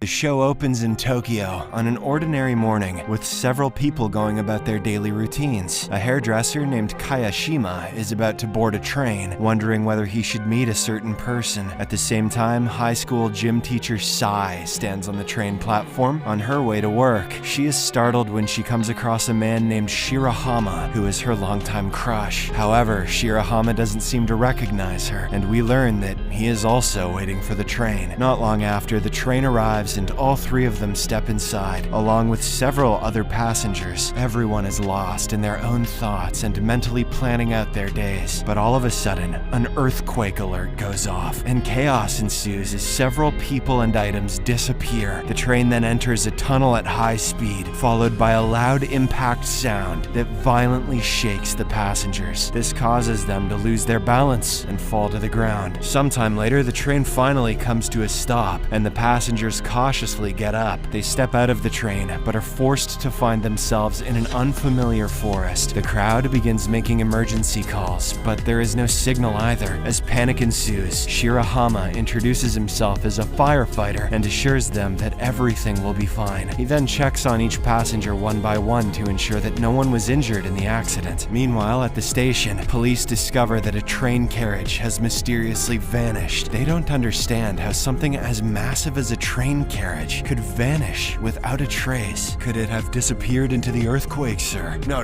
The show opens in Tokyo on an ordinary morning with several people going about their daily routines. A hairdresser named Kayashima is about to board a train, wondering whether he should meet a certain person. At the same time, high school gym teacher Sai stands on the train platform on her way to work. She is startled when she comes across a man named Shirahama, who is her longtime crush. However, Shirahama doesn't seem to recognize her, and we learn that he is also waiting for the train. Not long after, the train arrives and all three of them step inside, along with several other passengers. Everyone is lost in their own thoughts and mentally planning out their days. But all of a sudden, an earthquake alert goes off, and chaos ensues as several people and items disappear. The train then enters a tunnel at high speed, followed by a loud impact sound that violently shakes the passengers. This causes them to lose their balance and fall to the ground. Sometime later, the train finally comes to a stop, and the passengers cautiously get up. They step out of the train, but are forced to find themselves in an unfamiliar forest. The crowd begins making emergency calls, but there is no signal either. As panic ensues, Shirahama introduces himself as a firefighter and assures them that everything will be fine. He then checks on each passenger one by one to ensure that no one was injured in the accident. Meanwhile, at the station, police discover that a train carriage has mysteriously vanished. They don't understand how something as massive as a train carriage could vanish without a trace. Could it have disappeared into the earthquake, sir? No,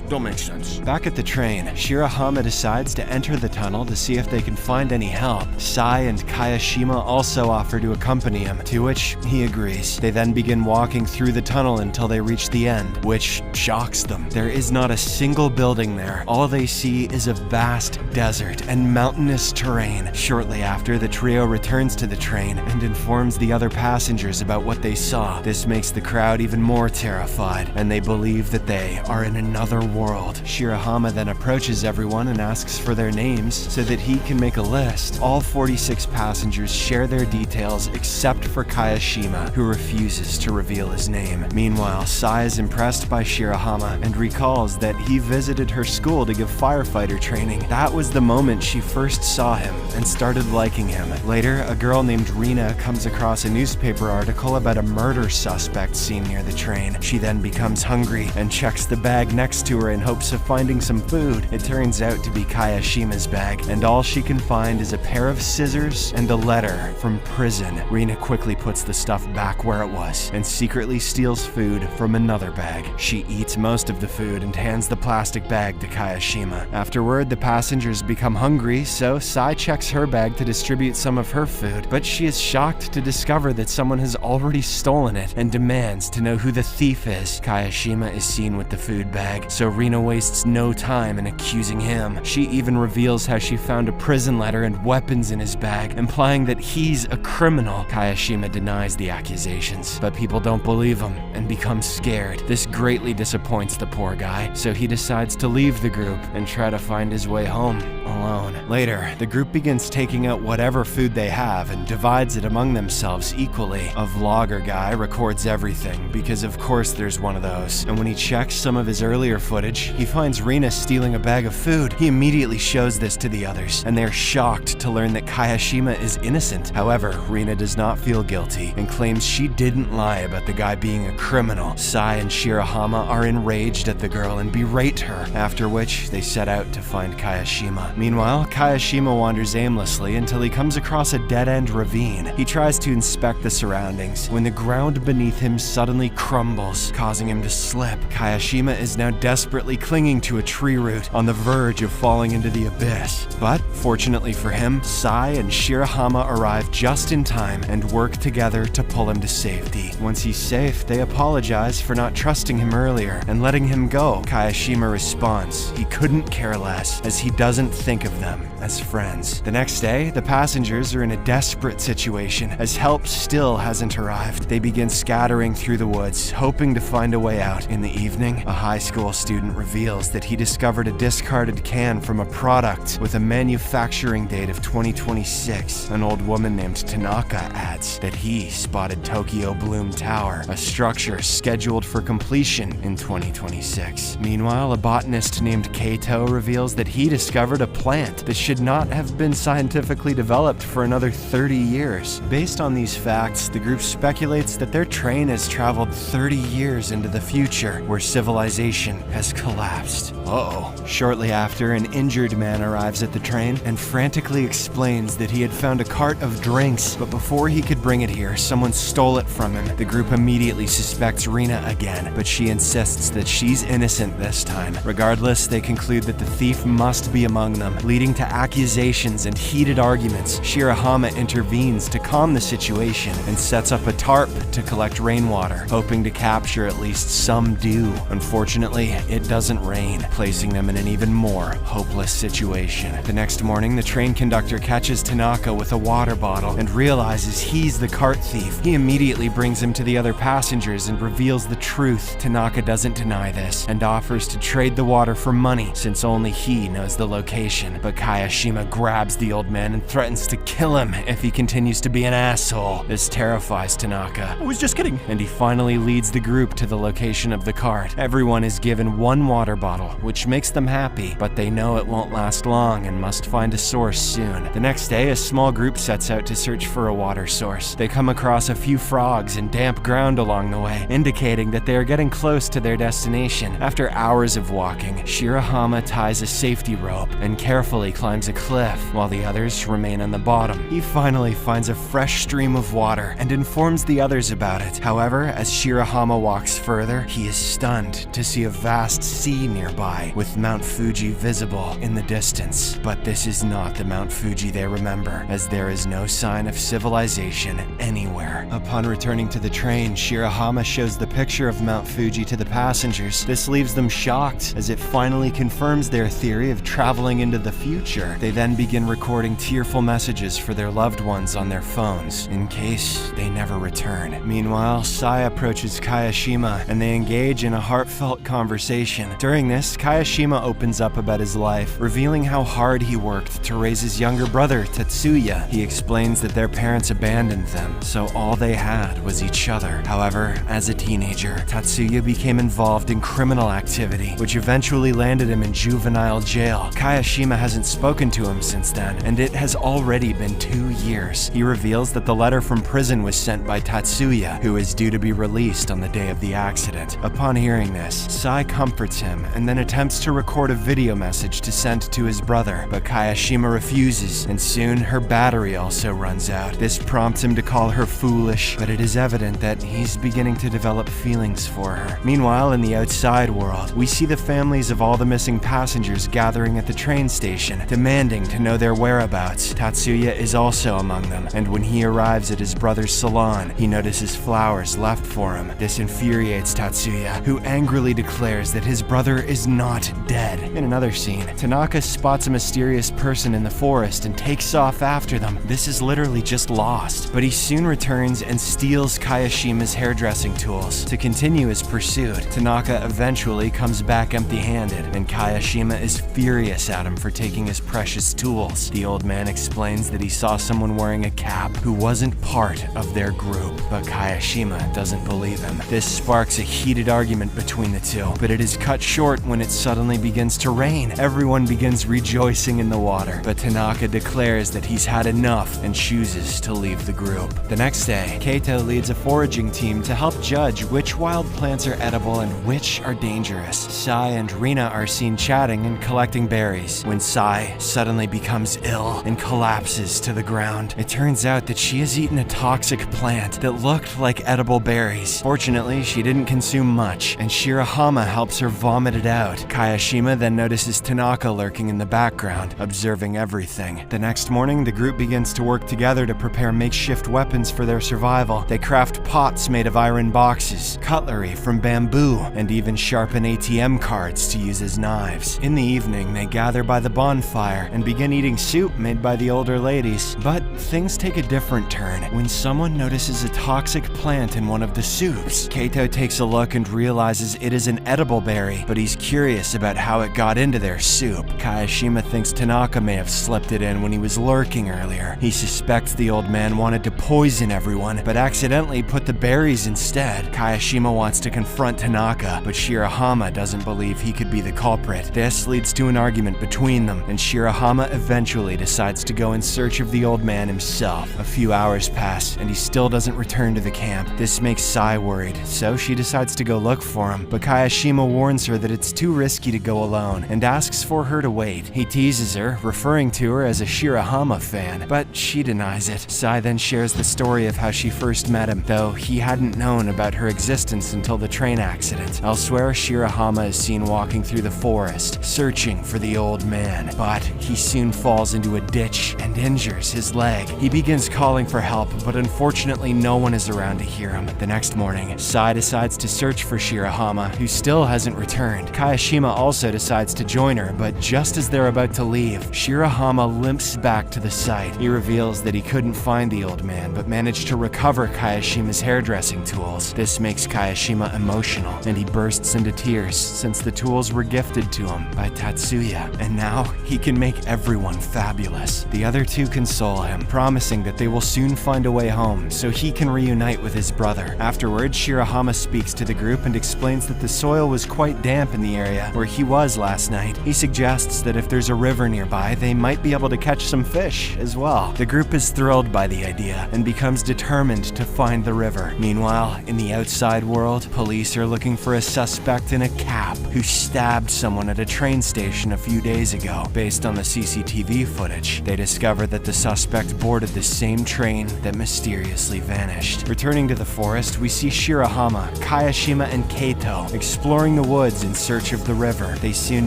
don't make sense. Back at the train, Shirahama decides to enter the tunnel to see if they can find any help. Sai and Kayashima also offer to accompany him, to which he agrees. They then begin walking through the tunnel until they reach the end, which shocks them. There is not a single building there. All they see is a vast desert and mountainous terrain. Shortly after, the trio returns to the train and informs the other passengers about what they saw. This makes the crowd even more terrified, and they believe that they are in another world. Shirahama then approaches everyone and asks for their names so that he can make a list. All 46 passengers share their details except for Kayashima, who refuses to reveal his name. Meanwhile, Sai is impressed by Shirahama and recalls that he visited her school to give firefighter training. That was the moment she first saw him and started liking him. Later, a girl named Rina comes across a newspaper article about a murder suspect seen near the train. She then becomes hungry and checks the bag next to her in hopes of finding some food. It turns out to be Kayashima's bag, and all she can find is a pair of scissors and a letter from prison. Rina quickly puts the stuff back where it was and secretly steals food from another bag. She eats most of the food and hands the plastic bag to Kayashima. Afterward, the passengers become hungry, so Sai checks her bag to distribute some of her food, but she is shocked to discover that someone has already stolen it and demands to know who the thief is. Kayashima is seen with the food bag, so Rina wastes no time in accusing him. She even reveals how she found a prison letter and weapons in his bag, implying that he's a criminal. Kayashima denies the accusations, but people don't believe him and become scared. This greatly disappoints the poor guy, so he decides to leave the group and try to find his way home alone. Later, the group begins taking out whatever food they have and divides it among themselves equally. A vlogger guy records everything because of course there's one of those, and when he checks some of his earlier footage, he finds Rina stealing a bag of food. He immediately shows this to the others, and they're shocked to learn that Kayashima is innocent. However, Rina does not feel guilty and claims she didn't lie about the guy being a criminal. Sai and Shirahama are enraged at the girl and berate her, after which they set out to find Kayashima. Meanwhile, Kayashima wanders aimlessly until he comes across a dead-end ravine. He tries to inspect the surroundings when the ground beneath him suddenly crumbles, causing him to slip. Kayashima is now desperately clinging to a tree root on the verge of falling into the abyss. But, fortunately for him, Sai and Shirahama arrive just in time and work together to pull him to safety. Once he's safe, they apologize for not trusting him earlier and letting him go. Kayashima responds he couldn't care less, as he doesn't think of them as friends. The next day, the passengers are in a desperate situation as help still hasn't arrived. They begin scattering through the woods, hoping to find a way out. In the evening, a high school student reveals that he discovered a discarded can from a product with a manufacturing date of 2026. An old woman named Tanaka adds that he spotted Tokyo Bloom Tower, a structure scheduled for completion in 2026. Meanwhile, a botanist named Kato reveals that he discovered a plant that should not have been scientifically developed for another 30 years. Based on these facts, the group speculates that their train has traveled 30 years into the future, where civilization has collapsed. Uh-oh. Shortly after, an injured man arrives at the train and frantically explains that he had found a cart of drinks, but before he could bring it here, someone stole it from him. The group immediately suspects Rina again, but she insists that she's innocent this time. Regardless, they conclude that the thief must be among them, leading to accusations and heated arguments. Shirahama intervenes to calm the situation and sets up a tarp to collect rainwater, hoping to capture at least some dew. Unfortunately, it doesn't rain, placing them in an even more hopeless situation. The next morning, the train conductor catches Tanaka with a water bottle and realizes he's the cart thief. He immediately brings him to the other passengers and reveals the truth. Tanaka doesn't deny this and offers to trade the water for money, since only he knows the location. But Kayashima grabs the old man and threatens to kill him if he continues to be an asshole. This terrifies Tanaka. I was just kidding. And he finally leads the group to the location of the cart. Everyone is given one water bottle, which makes them happy, but they know it won't last long and must find a source soon. The next day, a small group sets out to search for a water source. They come across a few frogs and damp ground along the way, indicating that they are getting close to their destination. After hours of walking, Shirahama ties a safety rope and carefully climbs a cliff, while the others remain on the bottom. He finally finds a fresh stream of water and informs the others about it. However, as Shirahama walks further, he is stunned to see a vast sea nearby, with Mount Fuji visible in the distance. But this is not the Mount Fuji they remember, as there is no sign of civilization anywhere. Upon returning to the train, Shirahama shows the picture of Mount Fuji to the passengers. This leaves them shocked, as it finally confirms their theory of traveling into the future. They then begin recording tearful messages for their loved ones on their phones, in case they never return. Meanwhile, Sai approaches Kayashima, and they engage in a heartfelt conversation. During this, Kayashima opens up about his life, revealing how hard he worked to raise his younger brother, Tatsuya. He explains that their parents abandoned them, so all they had was each other. However, as a teenager, Tatsuya became involved in criminal activity, which eventually landed him in juvenile jail. Kayashima hasn't spoken to him since then, and it has already been 2 years. He reveals that the letter from prison was sent by Tatsuya, who is due to be released on the day of the accident. Upon hearing this, Sai comforts him and then attempts to record a video message to send to his brother, but Kayashima refuses, and soon her battery also runs out. This prompts him to call her foolish, but it is evident that he's beginning to develop feelings for her. Meanwhile, in the outside world, we see the families of all the missing passengers gathering at the train station, demanding to know their whereabouts. Tatsuya is also among them, and when he arrives at his brother's salon, he notices flowers left for him. This infuriates Tatsuya, who angrily declares that his brother is not dead. In another scene, Tanaka spots a mysterious person in the forest and takes off after them. This is literally just lost, but he soon returns and steals Kayashima's hairdressing tools. To continue his pursuit, Tanaka eventually comes back empty-handed, and Kayashima is furious at him for taking his precious tools. The old man explains that he saw someone wearing a cap who wasn't part of their group, but Kayashima doesn't believe him. This sparks a heated argument between the two, but it is cut short when it suddenly begins to rain. Everyone begins rejoicing in the water, but Tanaka declares that he's had enough and chooses to leave the group. The next day, Keito leads a foraging team to help judge which wild plants are edible and which are dangerous. Sai and Rina are seen chatting and collecting berries, when Sai suddenly becomes ill and collapses to the ground. It turns out that she has eaten a toxic plant that looked like edible berries. Fortunately, she didn't consume much, and Shirahama helps her vomit it out. Kayashima then notices Tanaka lurking in the background, observing everything. The next morning, the group begins to work together to prepare makeshift weapons for their survival. They craft pots made of iron boxes, cutlery from bamboo, and even sharpen ATM cards to use as knives. In the evening, they gather by the bonfire and begin eating soup made by the older ladies. But things take a different turn when someone notices a toxic plant in one of the soups. Keito takes a look and realizes it is an edible berry, but he's curious about how it got into their soup. Kayashima thinks Tanaka may have slipped it in when he was lurking earlier. He suspects the old man wanted to poison everyone, but accidentally put the berries instead. Kayashima wants to confront Tanaka, but Shirahama doesn't believe he could be the culprit. This leads to an argument between them, and Shirahama Shirahama eventually decides to go in search of the old man himself. A few hours pass, and he still doesn't return to the camp. This makes Sai worried, so she decides to go look for him, but Kayashima warns her that it's too risky to go alone and asks for her to wait. He teases her, referring to her as a Shirahama fan, but she denies it. Sai then shares the story of how she first met him, though he hadn't known about her existence until the train accident. Elsewhere, Shirahama is seen walking through the forest, searching for the old man, but he soon falls into a ditch and injures his leg. He begins calling for help, but unfortunately no one is around to hear him. The next morning, Sai decides to search for Shirahama, who still hasn't returned. Kayashima also decides to join her, but just as they're about to leave, Shirahama limps back to the site. He reveals that he couldn't find the old man, but managed to recover Kayashima's hairdressing tools. This makes Kayashima emotional, and he bursts into tears since the tools were gifted to him by Tatsuya, and now he can make everyone fabulous. The other two console him, promising that they will soon find a way home so he can reunite with his brother. Afterwards, Shirahama speaks to the group and explains that the soil was quite damp in the area where he was last night. He suggests that if there's a river nearby, they might be able to catch some fish as well. The group is thrilled by the idea and becomes determined to find the river. Meanwhile, in the outside world, police are looking for a suspect in a cap who stabbed someone at a train station a few days ago. Based on the CCTV footage, they discover that the suspect boarded the same train that mysteriously vanished. Returning to the forest, we see Shirahama, Kayashima, and Keito exploring the woods in search of the river. They soon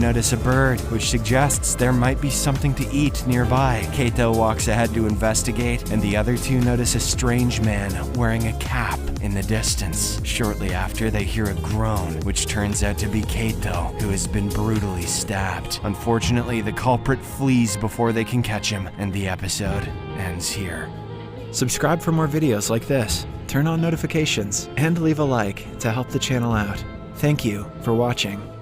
notice a bird, which suggests there might be something to eat nearby. Keito walks ahead to investigate, and the other two notice a strange man wearing a cap in the distance. Shortly after, they hear a groan, which turns out to be Keito, who has been brutally stabbed. Unfortunately, the culprit flees before they can catch him, and the episode ends here. Subscribe for more videos like this, turn on notifications, and leave a like to help the channel out. Thank you for watching.